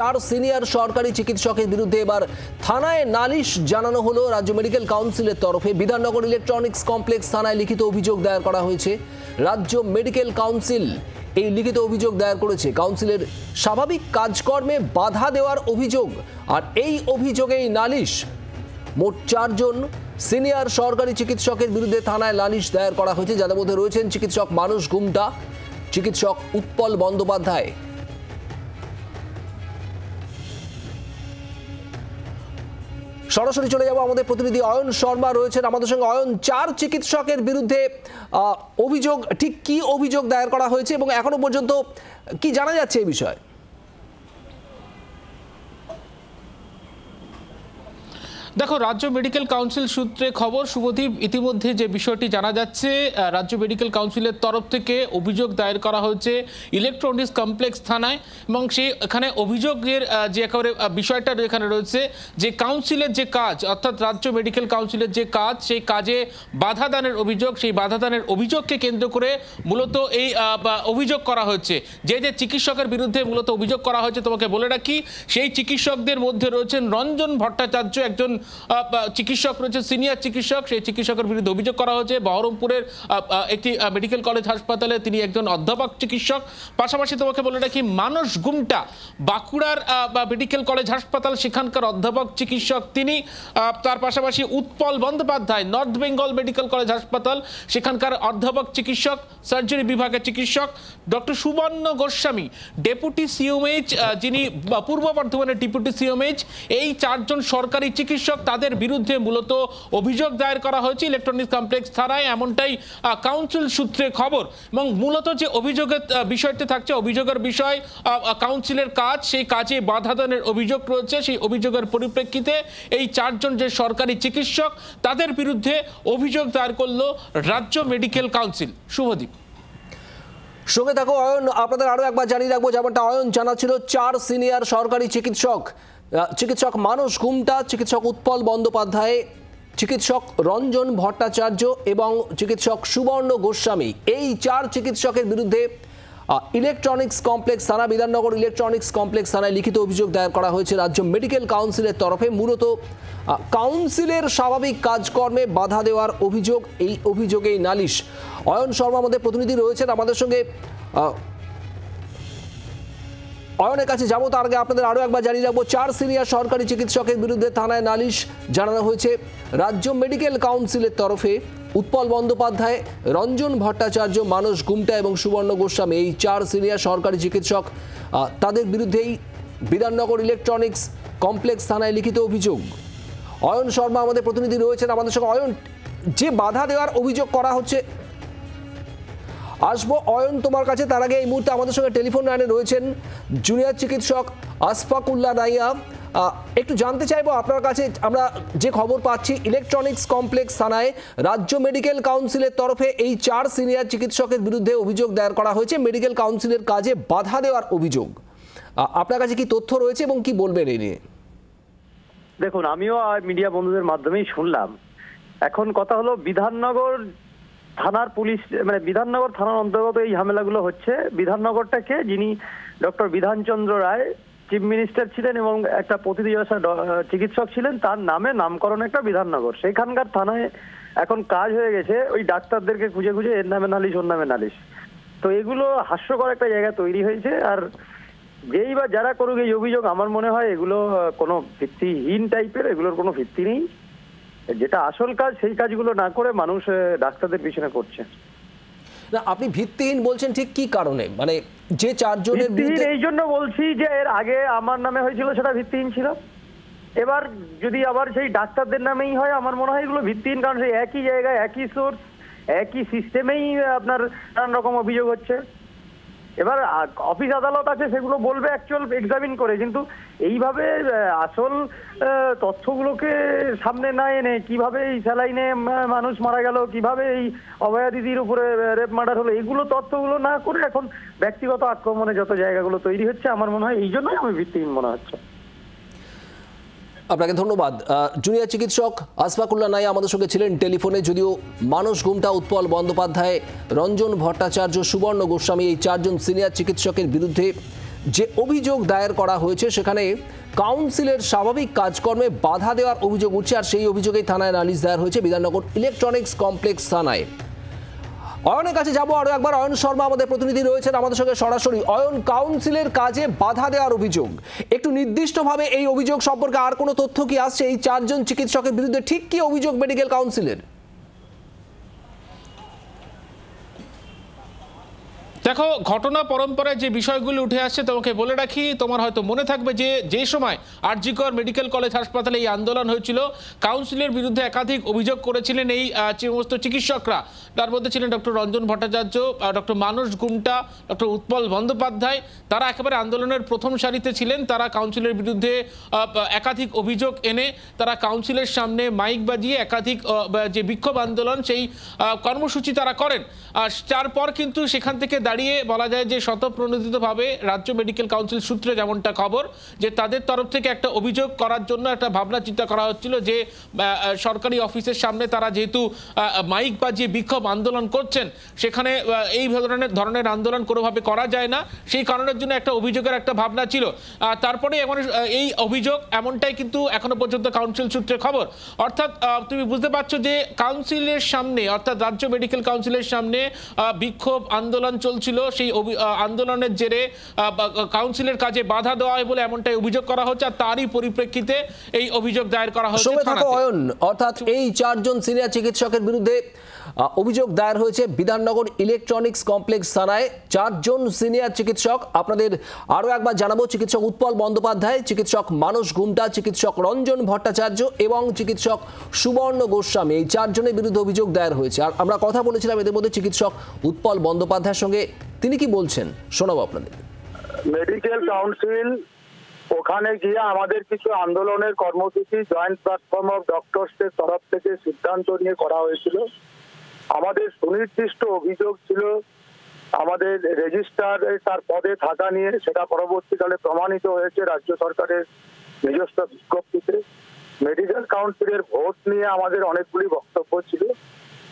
চার সিনিয়র সরকারি চিকিৎসকের বিরুদ্ধে এবার থানায় নালিশ জানানো হলো রাজ্য মেডিকেল কাউন্সিলের তরফে। বিধাননগর ইলেকট্রনিক্স কমপ্লেক্স থানায় লিখিত অভিযোগ দায়ের করা হয়েছে। রাজ্য মেডিকেল কাউন্সিল এই লিখিত অভিযোগ দায়ের করেছে। কাউন্সিলের স্বাভাবিক কাজকর্মে বাধা দেওয়ার অভিযোগ, আর এই অভিযোগেই নালিশ। মোট চারজন সিনিয়র সরকারি চিকিৎসকের বিরুদ্ধে থানায় নালিশ দায়ের করা হয়েছে, যাদের মধ্যে রয়েছেন চিকিৎসক মানস গুমটা, চিকিৎসক উৎপল বন্দ্যোপাধ্যায়। সরাসরি চলে যাব, আমাদের প্রতিনিধি অয়ন শর্মা রয়েছেন আমাদের সঙ্গে। অয়ন, চার চিকিৎসকের বিরুদ্ধে অভিযোগ, ঠিক কি অভিযোগ দায়ের করা হয়েছে এবং এখনো পর্যন্ত কি জানা যাচ্ছে এই বিষয়ে? দেখো, রাজ্য মেডিকেল কাউন্সিল সূত্রে খবর শুভদীপ, ইতিমধ্যে যে বিষয়টি জানা যাচ্ছে, রাজ্য মেডিকেল কাউন্সিলের তরফ থেকে অভিযোগ দায়ের করা হয়েছে ইলেকট্রনিক্স কমপ্লেক্স থানায়। এবং এখানে অভিযোগের যে একেবারে বিষয়টা এখানে রয়েছে যে কাউন্সিলের যে কাজ, অর্থাৎ রাজ্য মেডিকেল কাউন্সিলের যে কাজ, সেই কাজে বাধা দানের অভিযোগ, সেই বাধা দানের অভিযোগকে কেন্দ্র করে মূলত এই অভিযোগ করা হয়েছে। যে যে চিকিৎসকের বিরুদ্ধে মূলত অভিযোগ করা হয়েছে তোমাকে বলে রাখি, সেই চিকিৎসকদের মধ্যে রয়েছেন রঞ্জন ভট্টাচার্য, একজন চিকিৎসক রয়েছে, সিনিয়র চিকিৎসক। সেই চিকিৎসকের বিরুদ্ধে অভিযোগ করা হয়েছে বহরমপুরের একটি মেডিকেল কলেজ হাসপাতালে, তিনি একজন অধ্যাপক চিকিৎসক। পাশাপাশি তোমাকে বলে রাখি মানস গুমটা বাঁকুড়ার মেডিকেল কলেজ হাসপাতাল, সেখানকার অধ্যাপক চিকিৎসক তিনি। তার পাশাপাশি Utpal Bandyopadhyay north Bengal medical college হাসপাতাল, সেখানকার অধ্যাপক চিকিৎসক, সার্জারি বিভাগের চিকিৎসক। ডক্টর সুবর্ণ গোস্বামী ডেপুটি সিএমএইচ, যিনি পূর্ব বর্ধমানের ডেপুটি সিএমএইচ। এই চারজন সরকারি চিকিৎসক, তাদের বিরুদ্ধে মূলত অভিযোগ দায়ের করা হয়েছে ইলেকট্রনিক্স কমপ্লেক্স থানায়, এমনটাই কাউন্সিল সূত্রে খবর। এবং মূলত যে অভিযোগের বিষয়টি থাকছে, অভিযোগের বিষয় কাউন্সিলের কাজ, সেই কাজে বাধা দানের অভিযোগ রয়েছে। সেই অভিযোগের পরিপ্রেক্ষিতে এই চারজন যে সরকারি চিকিৎসক, তাদের বিরুদ্ধে অভিযোগ দায়ের করলো রাজ্য মেডিকেল কাউন্সিল। শুভদীপ, সঙ্গে থাকো অয়ন। আপনাদের আরো একবার জানিয়ে রাখবো, যেমনটা অয়ন জানাচ্ছিল, চার সিনিয়র সরকারি চিকিৎসক, চিকিৎসক মানস গুমটা, চিকিৎসক উৎপল বন্দ্যোপাধ্যায়, চিকিৎসক রঞ্জন ভট্টাচার্য এবং চিকিৎসক সুবর্ণ গোস্বামী, এই চার চিকিৎসকের বিরুদ্ধে ইলেকট্রনিক্স কমপ্লেক্স থানা, বিধাননগর ইলেকট্রনিক্স কমপ্লেক্স থানায় লিখিত অভিযোগ দায়ের করা হয়েছে রাজ্য মেডিকেল কাউন্সিলের তরফে। মূলত কাউন্সিলের স্বাভাবিক কাজকর্মে বাধা দেওয়ার অভিযোগ, এই অভিযোগেই নালিশ। অয়ন শর্মা আমাদের প্রতিনিধি রয়েছেন আমাদের সঙ্গে। অয়নের কাছে যাবো, তার আগে আপনাদের আরও একবার জানিয়ে রাখবো, চার সিনিয়র সরকারি চিকিৎসকের বিরুদ্ধে থানায় নালিশ জানানো হয়েছে রাজ্য মেডিকেল কাউন্সিলের তরফে। উৎপল বন্দ্যোপাধ্যায়, রঞ্জন ভট্টাচার্য, মানস গুমটা এবং সুবর্ণ গোস্বামী, এই চার সিনিয়র সরকারি চিকিৎসক, তাদের বিরুদ্ধেই বিধাননগর ইলেকট্রনিক্স কমপ্লেক্স থানায় লিখিত অভিযোগ। অয়ন শর্মা আমাদের প্রতিনিধি রয়েছেন আমাদের সঙ্গে। অয়ন, যে বাধা দেওয়ার অভিযোগ করা হচ্ছে, আসবো অয়ন তোমার কাছে। তার আগে এই মুহূর্তে আমাদের সঙ্গে টেলিফোন লাইনে রয়েছেন জুনিয়র চিকিৎসক আশফাকুল্লাহ নাইয়া। একটু জানতে চাইবো আপনার কাছে, আমরা যে খবর পাচ্ছি ইলেকট্রনিক্স কমপ্লেক্স থানায় রাজ্য মেডিকেল কাউন্সিলের তরফে এই চার সিনিয়র চিকিৎসকের বিরুদ্ধে অভিযোগ দায়ের করা হয়েছে, মেডিকেল কাউন্সিলের কাজে বাধা দেওয়ার অভিযোগ। আপনার কাছে কি তথ্য রয়েছে এবং কি বলবেন এই নিয়ে? দেখুন, আমিও মিডিয়া বন্ধুদের মাধ্যমেই শুনলাম। এখন কথা হলো, বিধাননগর থানার পুলিশ, মানে বিধাননগর থানার অন্তর্গত এই ঝামেলাগুলো হচ্ছে। বিধাননগরটাকে, যিনি ডক্টর বিধানচন্দ্র রায় চিফ মিনিস্টার ছিলেন এবং একটা প্রতিদিবসা চিকিৎসক ছিলেন, তার নামে নামকরণ একটা বিধাননগর। সেখানকার থানায় এখন কাজ হয়ে গেছে ওই ডাক্তারদেরকে খুঁজে খুঁজে এর নামে নালিশ, ওর নামে নালিশ। তো এগুলো হাস্যকর একটা জায়গা তৈরি হয়েছে। আর যেই বা যারা করুক এই অভিযোগ, আমার মনে হয় এগুলো কোনো ভিত্তিহীন টাইপের, এগুলোর কোনো ভিত্তি নেই। যেটা আসল কাজ, সেই কাজগুলো না করে মানুষ ডাক্তারদের পিছনে করছে। না, আপনি ভিত্তিহীন বলছেন ঠিক কি কারণে? মানে যে চারজনের ভিত্তিহীন এই জন্য বলছি যে এর আগে আমার নামে হয়েছিল, সেটা ভিত্তিহীন ছিল। এবার যদি আবার সেই ডাক্তারদের নামেই হয়, আমার মনে হয় এগুলো ভিত্তিহীন, কারণ সেই একই জায়গায়, একই সোর্স, একই সিস্টেমেই আপনার নানান রকম অভিযোগ হচ্ছে। এবার অফিস আদালত আছে, সেগুলো বলবে অ্যাকচুয়াল এক্সামিন করে, কিন্তু এইভাবে আসল তথ্যগুলোকে সামনে না এনে কিভাবে এই স্যালাইনে মানুষ মারা গেল, কিভাবে এই অভয়া দিদির উপরে রেপ মার্ডার হলো, এগুলো তথ্যগুলো না করে এখন ব্যক্তিগত আক্রমণে যত জায়গাগুলো তৈরি হচ্ছে, আমার মনে হয় এই জন্যই আমি ভিত্তিহীন মনে হচ্ছে। আপনাকে ধন্যবাদ। জুনিয়র চিকিৎসক আশফাকুল্লাহ নাইয়া আমাদের সঙ্গে ছিলেন টেলিফোনে। যদিও মানস গুমটা, উৎপল বন্দ্যোপাধ্যায়, রঞ্জন ভট্টাচার্য, সুবর্ণ গোস্বামী, এই চারজন সিনিয়র চিকিৎসকের বিরুদ্ধে যে অভিযোগ দায়ের করা হয়েছে সেখানে কাউন্সিলের স্বাভাবিক কাজকর্মে বাধা দেওয়ার অভিযোগ উঠছে, আর সেই অভিযোগেই থানায় নালিশ দায়ের হয়েছে বিধাননগর ইলেকট্রনিক্স কমপ্লেক্স থানায়। অয়নের কাছে যাবো আরো একবার। অয়ন শর্মা আমাদের প্রতিনিধি রয়েছেন আমাদের সঙ্গে সরাসরি। অয়ন, কাউন্সিলের কাজে বাধা দেওয়ার অভিযোগ, একটু নির্দিষ্টভাবে এই অভিযোগ সম্পর্কে আর কোনো তথ্য কি আসছে? এই 4 জন চিকিৎসকের বিরুদ্ধে ঠিক কি অভিযোগ মেডিকেল কাউন্সিলের? দেখো, ঘটনা পরম্পরায় যে বিষয়গুলো উঠে আসছে তোমাকে বলে রাখি, তোমার হয়তো মনে থাকবে যে সময় আরজিকর মেডিকেল কলেজ হাসপাতালে এই আন্দোলন হয়েছিল, কাউন্সিলের বিরুদ্ধে একাধিক অভিযোগ করেছিলেন এই সমস্ত চিকিৎসকরা। তার মধ্যে ছিলেন ডক্টর রঞ্জন ভট্টাচার্য, ডক্টর মানস গুমটা, ডক্টর উৎপল বন্দ্যোপাধ্যায়। তারা একেবারে আন্দোলনের প্রথম সারিতে ছিলেন। তারা কাউন্সিলের বিরুদ্ধে একাধিক অভিযোগ এনে তারা কাউন্সিলের সামনে মাইক বাজিয়ে একাধিক যে বিক্ষোভ আন্দোলন সেই কর্মসূচি তারা করেন। তারপর কিন্তু সেখান থেকে দাঁড়িয়ে বলা যায় যে স্বতঃপ্রণোদিতভাবে রাজ্য মেডিকেল কাউন্সিল সূত্রে যেমনটা খবর, যে তাদের তরফ থেকে একটা অভিযোগ করার জন্য একটা ভাবনা চিন্তা করা হচ্ছিল যে সরকারি অফিসের সামনে তারা যেহেতু মাইক বাজিয়ে বিক্ষোভ আন্দোলন করছেন, সেখানে এই ধরনের আন্দোলন কোনোভাবে করা যায় না, সেই কারণের জন্য একটা অভিযোগের একটা ভাবনা ছিল। তারপরে এই অভিযোগ এমনটাই কিন্তু এখনো পর্যন্ত কাউন্সিল সূত্রে খবর। অর্থাৎ তুমি বুঝতে পারছো যে কাউন্সিলের সামনে, অর্থাৎ রাজ্য মেডিকেল কাউন্সিলের সামনে বিক্ষোভ আন্দোলন চলছিল। সেই আন্দোলনের জেরে কাউন্সিলের কাজে বাধা দেওয়া হয় বলে এমনটাই অভিযোগ করা হচ্ছে, আর তারই পরিপ্রেক্ষিতে এই অভিযোগ দায়ের করা হয়েছে। অর্থাৎ এই 4 জন সিনিয়র চিকিৎসকের বিরুদ্ধে অভিযোগ দায়ের হয়েছে বিধাননগর ইলেকট্রনিক্স কমপ্লেক্স থানায়। 4 জন সিনিয়র চিকিৎসক, আপনাদের আরো একবার জানাবো, চিকিৎসক উৎপল বন্দ্যোপাধ্যায়, চিকিৎসক মানস গুমটা, চিকিৎসক রঞ্জন ভট্টাচার্য এবং চিকিৎসক সুবর্ণ গোস্বামী, এই 4 জনের বিরুদ্ধে অভিযোগ দায়ের হয়েছে। আর আমরা কথা বলেছিলাম এদের মধ্যে চিকিৎসক উৎপল বন্দ্যোপাধ্যায়ের সঙ্গে, তিনি কি বলছেন শোনাবো আপনাদের। মেডিকেল কাউন্সিল ওখানে গিয়ে আমাদের কিছু আন্দোলনের কর্মসূচি জয়েন্ট প্ল্যাটফর্ম অফ ডক্টরসের তরফ থেকে সিদ্ধান্ত নিয়ে করা হয়েছিল। আমাদের সুনির্দিষ্ট অভিযোগ ছিল আমাদের রেজিস্ট্রার তার পদে থাকা নিয়ে, সেটা পরবর্তীকালে প্রমাণিত হয়েছে রাজ্য সরকারের নিজস্ব বিজ্ঞপ্তিতে। মেডিকেল কাউন্সিলের ভোট নিয়ে আমাদের অনেকগুলি বক্তব্য ছিল,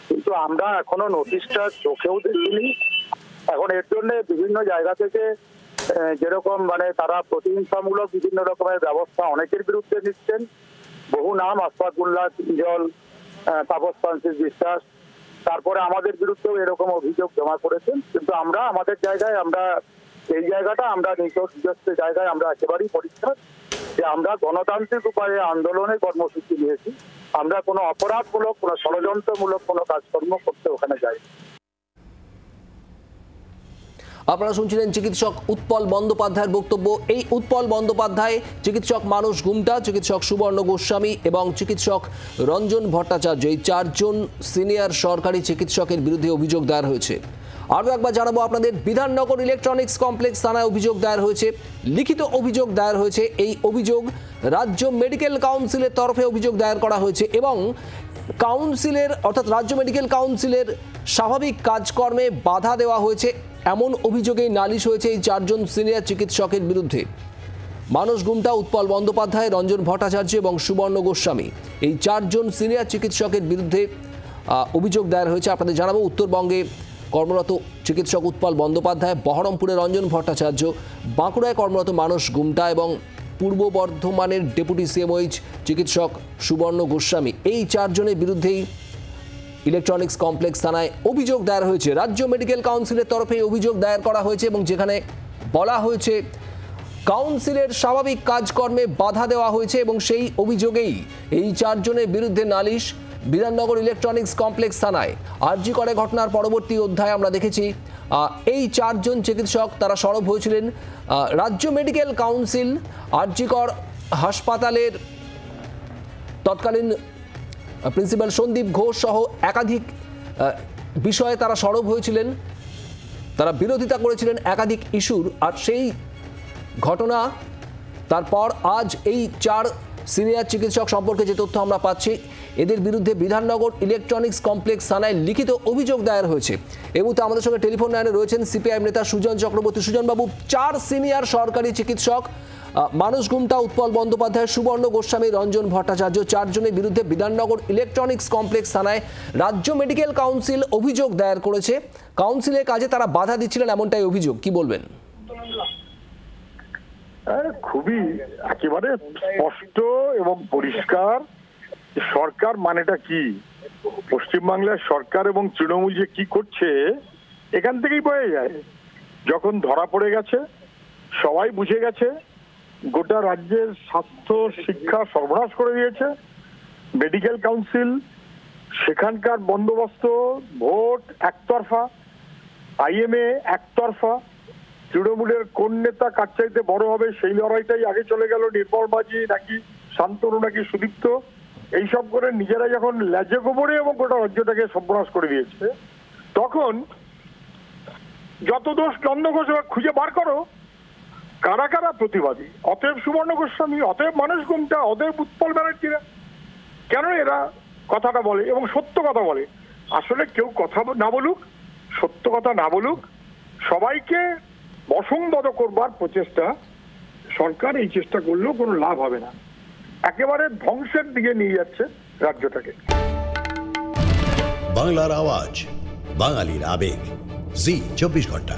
কিন্তু আমরা এখনো নোটিশটা চোখেও দেখিনি। এখন এর জন্য বিভিন্ন জায়গা থেকে যেরকম তারা প্রতিহিংসামূলক বিভিন্ন রকমের ব্যবস্থা অনেকের বিরুদ্ধে নিচ্ছেন। বহু নাম, আসফাকুল্লাহ, তিনজল, তাপস ফ্রান্সিস বিশ্বাস, তারপরে আমাদের বিরুদ্ধেও এরকম অভিযোগ জমা করেছেন। কিন্তু আমরা আমাদের জায়গায়, আমরা এই জায়গাটা আমরা নিজস্ব জায়গায় আমরা একেবারেই পরিষ্কার যে আমরা গণতান্ত্রিক উপায়ে আন্দোলনের কর্মসূচি নিয়েছি। আমরা কোনো অপরাধমূলক, কোনো ষড়যন্ত্রমূলক কোনো কাজকর্ম করতে ওখানে যাই। আপনারা শুনছিলেন চিকিৎসক উৎপল বন্দ্যোপাধ্যায়ের বক্তব্য। এই উৎপল বন্দ্যোপাধ্যায়, চিকিৎসক মানস গুমটা, চিকিৎসক সুবর্ণ গোস্বামী এবং চিকিৎসক রঞ্জন ভট্টাচার্য, এই 4 জন সিনিয়র সরকারি চিকিৎসকের বিরুদ্ধে অভিযোগ দায়ের হয়েছে। আরও একবার জানাবো আপনাদের, বিধাননগর ইলেকট্রনিক্স কমপ্লেক্স থানায় অভিযোগ দায়ের হয়েছে, লিখিত অভিযোগ দায়ের হয়েছে। এই অভিযোগ রাজ্য মেডিকেল কাউন্সিলের তরফে অভিযোগ দায়ের করা হয়েছে এবং কাউন্সিলের, অর্থাৎ রাজ্য মেডিকেল কাউন্সিলের স্বাভাবিক কাজকর্মে বাধা দেওয়া হয়েছে, এমন অভিযোগেই নালিশ হয়েছে এই 4 জন সিনিয়র চিকিৎসকের বিরুদ্ধে। মানস গুমটা, উৎপল বন্দ্যোপাধ্যায়, রঞ্জন ভট্টাচার্য এবং সুবর্ণ গোস্বামী, এই 4 জন সিনিয়র চিকিৎসকের বিরুদ্ধে অভিযোগ দায়ের হয়েছে। আপনাদের জানাবো, উত্তরবঙ্গে কর্মরত চিকিৎসক উৎপল বন্দ্যোপাধ্যায়, বহরমপুরে রঞ্জন ভট্টাচার্য, বাঁকুড়ায় কর্মরত মানস গুমটা এবং পূর্ব বর্ধমানের ডেপুটি সিএমওইচ চিকিৎসক সুবর্ণ গোস্বামী, এই 4 জনের বিরুদ্ধেই ইলেকট্রনিক্স কমপ্লেক্স থানায় অভিযোগ দায়ের হয়েছে। রাজ্য মেডিকেল কাউন্সিলের তরফে অভিযোগ দায়ের করা হয়েছে এবং যেখানে বলা হয়েছে কাউন্সিলের স্বাভাবিক কাজকর্মে বাধা দেওয়া হয়েছে এবং সেই অভিযোগেই এই 4 জনের বিরুদ্ধে নালিশ বিধাননগর ইলেকট্রনিক্স কমপ্লেক্স থানায়। আরজি করে ঘটনার পরবর্তী অধ্যায়ে আমরা দেখেছি এই 4 জন চিকিৎসক তারা সরব হয়েছিলেন রাজ্য মেডিকেল কাউন্সিল, আরজিকর হাসপাতালের তৎকালীন প্রিন্সিপাল সন্দীপ ঘোষ সহ একাধিক বিষয়ে তারা সরব হয়েছিলেন, তারা বিরোধিতা করেছিলেন একাধিক ইস্যুর। আর সেই ঘটনা, তারপর আজ এই 4 সিনিয়র চিকিৎসক সম্পর্কে যে তথ্য আমরা পাচ্ছি, এদের বিরুদ্ধে বিধাননগর ইলেকট্রনিক্স কমপ্লেক্স থানায় লিখিত অভিযোগ দায়ের হয়েছে। এই মুহূর্তে আমাদের সঙ্গে টেলিফোন লাইনে রয়েছেন সিপিআইএম নেতা সুজন চক্রবর্তী। সুজনবাবু, 4 সিনিয়র সরকারি চিকিৎসক মানস গুমটা, উৎপল বন্দ্যোপাধ্যায়, সুবর্ণ গোস্বামী, রঞ্জন ভট্টাচার্য, 4 জনের বিরুদ্ধে বিধাননগর ইলেকট্রনিক্স কমপ্লেক্স থানায় রাজ্য মেডিকেল কাউন্সিল অভিযোগ দায়ের করেছে। কাউন্সিলের কাজে তারা বাধা দিচ্ছিলেন এমনটাই অভিযোগ, কি বলবেন? খুবই একেবারে স্পষ্ট এবং পরিষ্কার সরকার মানেটা কি, পশ্চিমবাংলার সরকার এবং তৃণমূল যে কি করছে এখান থেকেই বোঝা যায়। যখন ধরা পড়ে গেছে, সবাই বুঝে গেছে, গোটা রাজ্যের স্বাস্থ্য শিক্ষা সর্বনাশ করে দিয়েছে। মেডিকেল কাউন্সিল, সেখানকার বন্দোবস্ত, ভোট একতরফা, আইএমএ একতরফা, তৃণমূলের কোন নেতা কার চাইতে বড় হবে সেই লড়াইটাই আগে চলে গেল। নির্মল মাঝি নাকি শান্তনু নাকি সুদীপ্ত, এইসব করে নিজেরা যখন ল্যাজে গোবরে এবং গোটা রাজ্যটাকে সর্বনাশ করে দিয়েছে, তখন যত দোষ নন্দ ঘোষ খুঁজে বার করো, কারা কারা প্রতিবাদী। অতএব সুবর্ণ গোস্বামী, অতএব মানস গুমটা, অতএব উৎপল ব্যানার্জিরা কেন এরা কথাটা বলে এবং সত্য কথা বলে। আসলে কেউ কথা না বলুক, সত্য কথা না বলুক, সবাইকে বশংবদ করবার প্রচেষ্টা, সরকার এই চেষ্টা করলেও কোনো লাভ হবে না, একেবারে ধ্বংসের দিকে নিয়ে যাচ্ছে রাজ্যটাকে। বাংলার আওয়াজ, বাঙালির আবেগ, জি 24 ঘন্টা।